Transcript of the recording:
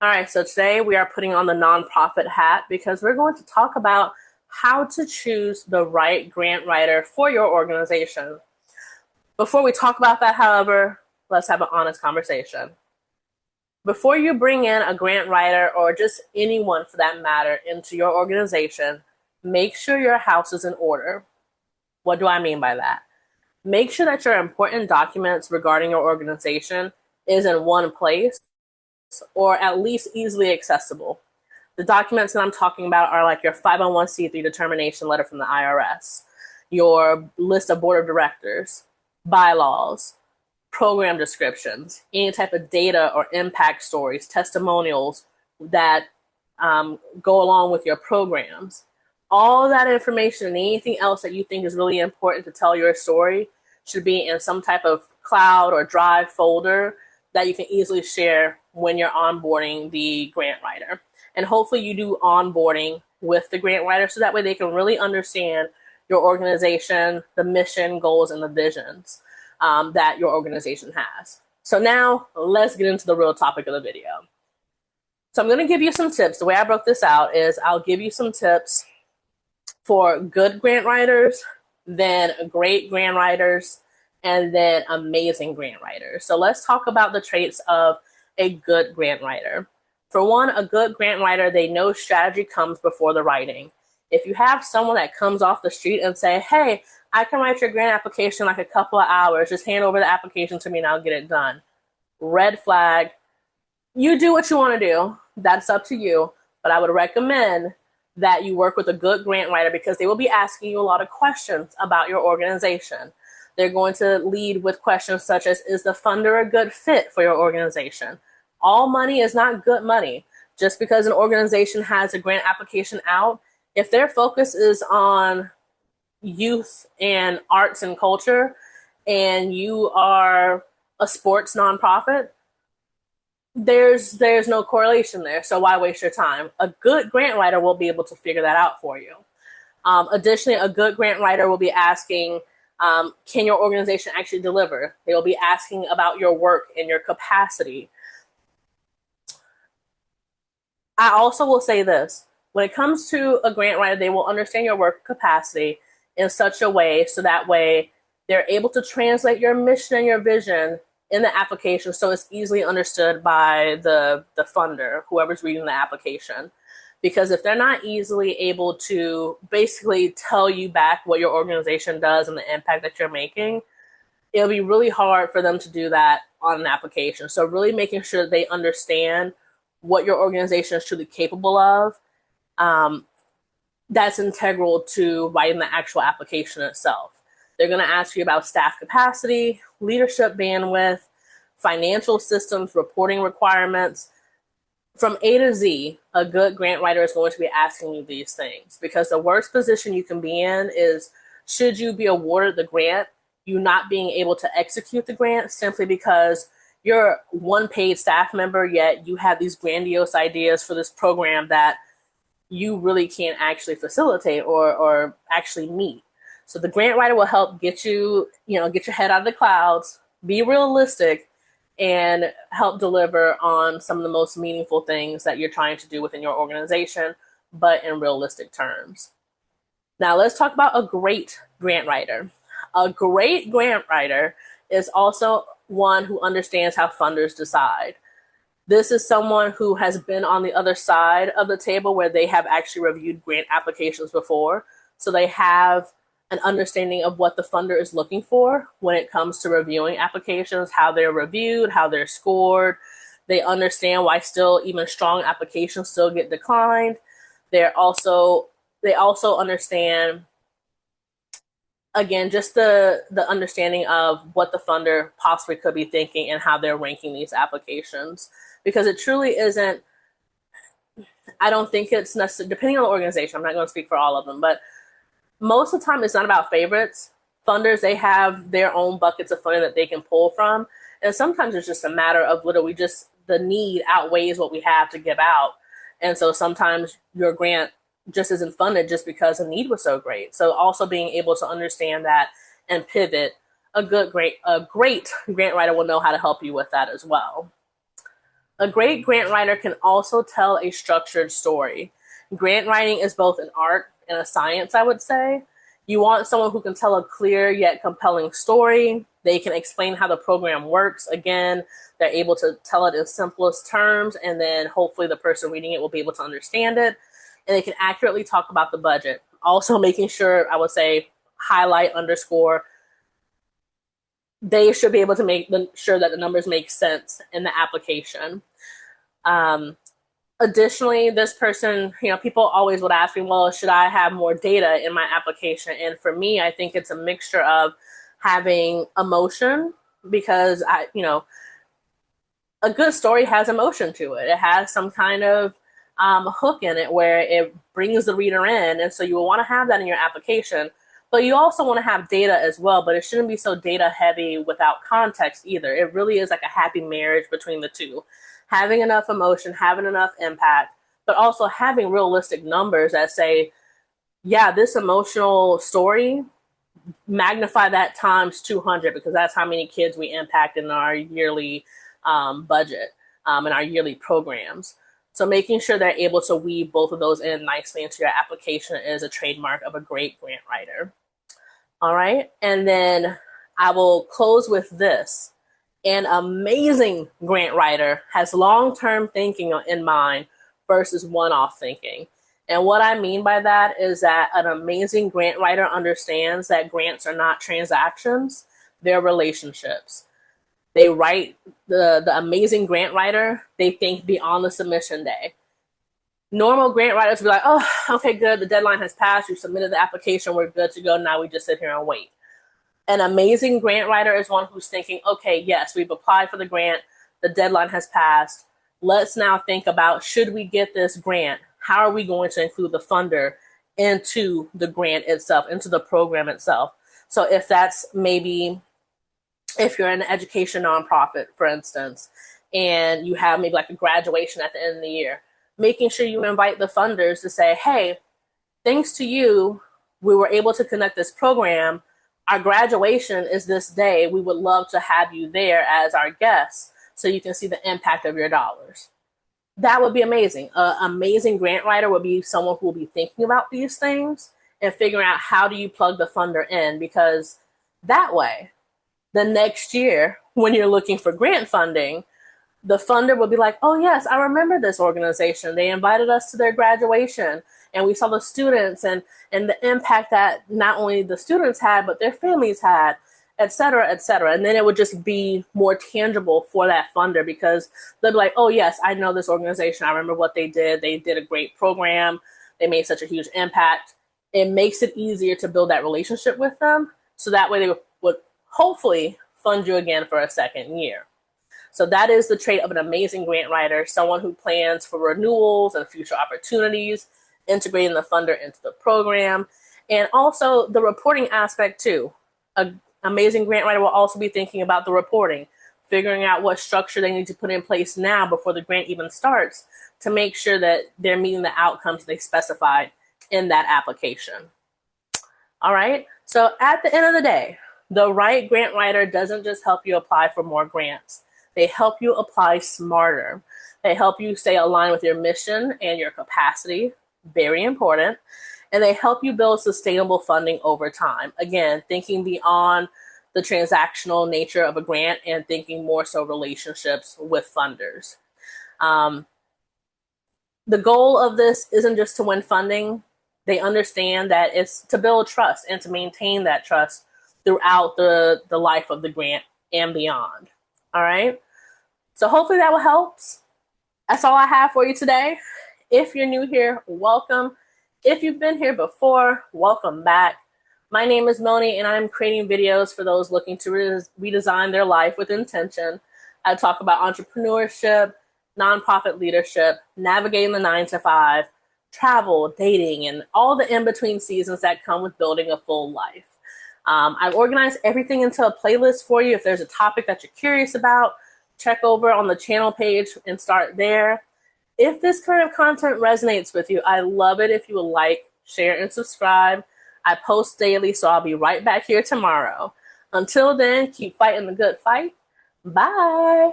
All right, so today we are putting on the nonprofit hat because we're going to talk about how to choose the right grant writer for your organization. Before we talk about that, however, let's have an honest conversation. Before you bring in a grant writer or just anyone for that matter into your organization, make sure your house is in order. What do I mean by that? Make sure that your important documents regarding your organization is in one place or at least easily accessible. The documents that I'm talking about are like your 501c3 determination letter from the IRS, your list of board of directors, bylaws, program descriptions, any type of data or impact stories, testimonials that go along with your programs. All that information and anything else that you think is really important to tell your story should be in some type of cloud or drive folder that you can easily share when you're onboarding the grant writer. And hopefully you do onboarding with the grant writer so that way they can really understand your organization, the mission, goals, and the visions that your organization has. So now let's get into the real topic of the video. So I'm going to give you some tips. The way I broke this out is I'll give you some tips for good grant writers, then great grant writers, and then amazing grant writers. So let's talk about the traits of a good grant writer. For one, a good grant writer, they know strategy comes before the writing. If you have someone that comes off the street and say, hey, I can write your grant application in like a couple of hours, just hand over the application to me and I'll get it done. Red flag. You do what you want to do. That's up to you. But I would recommend that you work with a good grant writer because they will be asking you a lot of questions about your organization. They're going to lead with questions such as, is the funder a good fit for your organization? All money is not good money. Just because an organization has a grant application out, if their focus is on youth and arts and culture, and you are a sports nonprofit, there's no correlation there. So why waste your time? A good grant writer will be able to figure that out for you. Additionally, a good grant writer will be asking, can your organization actually deliver? They will be asking about your work and your capacity. I also will say this. When it comes to a grant writer, they will understand your work capacity in such a way so that way they're able to translate your mission and your vision in the application so it's easily understood by the funder, whoever's reading the application. Because if they're not easily able to basically tell you back what your organization does and the impact that you're making, it'll be really hard for them to do that on an application. So really making sure that they understand what your organization is truly capable of, that's integral to writing the actual application itself. They're going to ask you about staff capacity, leadership bandwidth, financial systems, reporting requirements. From A to Z, a good grant writer is going to be asking you these things because the worst position you can be in is, should you be awarded the grant, you not being able to execute the grant simply because you're one paid staff member, yet you have these grandiose ideas for this program that you really can't actually facilitate or actually meet. So the grant writer will help get you, get your head out of the clouds, be realistic, and help deliver on some of the most meaningful things that you're trying to do within your organization, but in realistic terms. Now let's talk about a great grant writer. A great grant writer is also one who understands how funders decide. This is someone who has been on the other side of the table where they have actually reviewed grant applications before. So they have an understanding of what the funder is looking for when it comes to reviewing applications, how they're reviewed, how they're scored. They understand why still even strong applications still get declined. They also understand, again, just the understanding of what the funder possibly could be thinking and how they're ranking these applications. Because it truly isn't, I don't think it's necessary, depending on the organization, I'm not going to speak for all of them, but most of the time it's not about favorites. Funders, they have their own buckets of funding that they can pull from. And sometimes it's just a matter of literally just the need outweighs what we have to give out. And so sometimes your grant just isn't funded just because the need was so great. So also being able to understand that and pivot, a great grant writer will know how to help you with that as well. A great grant writer can also tell a structured story. Grant writing is both an art and a science, I would say. You want someone who can tell a clear yet compelling story. They can explain how the program works. Again, they're able to tell it in simplest terms, and then hopefully the person reading it will be able to understand it. And they can accurately talk about the budget. Also making sure, I would say, highlight, underscore, they should be able to make sure that the numbers make sense in the application. Um, Additionally, this person, people always would ask me, well, should I have more data in my application? And for me, I think it's a mixture of having emotion, because a good story has emotion to it. It has some kind of hook in it where it brings the reader in. And so you will want to have that in your application. But you also want to have data as well, but it shouldn't be so data heavy without context either. It really is like a happy marriage between the two. Having enough emotion, having enough impact, but also having realistic numbers that say, yeah, this emotional story, magnify that times 200, because that's how many kids we impact in our yearly budget, in our yearly programs. So making sure they're able to weave both of those in nicely into your application is a trademark of a great grant writer. All right. And then I will close with this. An amazing grant writer has long-term thinking in mind versus one-off thinking. And what I mean by that is that an amazing grant writer understands that grants are not transactions, they're relationships. They write, the amazing grant writer, they think beyond the submission day. Normal grant writers will be like, oh, okay, good, the deadline has passed, you submitted the application, we're good to go, now we just sit here and wait. An amazing grant writer is one who's thinking, okay, yes, we've applied for the grant, the deadline has passed, let's now think about, should we get this grant? How are we going to include the funder into the grant itself, into the program itself? So if that's maybe, if you're an education nonprofit, for instance, and you have maybe like a graduation at the end of the year, making sure you invite the funders to say, hey, thanks to you, we were able to connect this program. Our graduation is this day. We would love to have you there as our guest so you can see the impact of your dollars. That would be amazing. An amazing grant writer would be someone who will be thinking about these things and figuring out how do you plug the funder in, because that way, the next year, when you're looking for grant funding, the funder will be like, oh yes, I remember this organization. They invited us to their graduation and we saw the students and the impact that not only the students had, but their families had, et cetera, et cetera. And then it would just be more tangible for that funder, because they'll be like, oh yes, I know this organization. I remember what they did. They did a great program. They made such a huge impact. It makes it easier to build that relationship with them. So that way they would hopefully fund you again for a second year. So that is the trait of an amazing grant writer, someone who plans for renewals and future opportunities, integrating the funder into the program, and also the reporting aspect too. An amazing grant writer will also be thinking about the reporting, figuring out what structure they need to put in place now before the grant even starts to make sure that they're meeting the outcomes they specified in that application. All right, so at the end of the day, the right grant writer doesn't just help you apply for more grants. They help you apply smarter. They help you stay aligned with your mission and your capacity, very important. And they help you build sustainable funding over time. Again, thinking beyond the transactional nature of a grant and thinking more so relationships with funders. The goal of this isn't just to win funding. They understand that it's to build trust and to maintain that trust throughout the life of the grant and beyond. All right. So hopefully that will help. That's all I have for you today. If you're new here, welcome. If you've been here before, welcome back. My name is Melanie, and I'm creating videos for those looking to redesign their life with intention. I talk about entrepreneurship, nonprofit leadership, navigating the 9-to-5, travel, dating, and all the in-between seasons that come with building a full life. I've organized everything into a playlist for you. If there's a topic that you're curious about, check over on the channel page and start there. If this kind of content resonates with you, I love it if you would like, share, and subscribe. I post daily, so I'll be right back here tomorrow. Until then, keep fighting the good fight. Bye.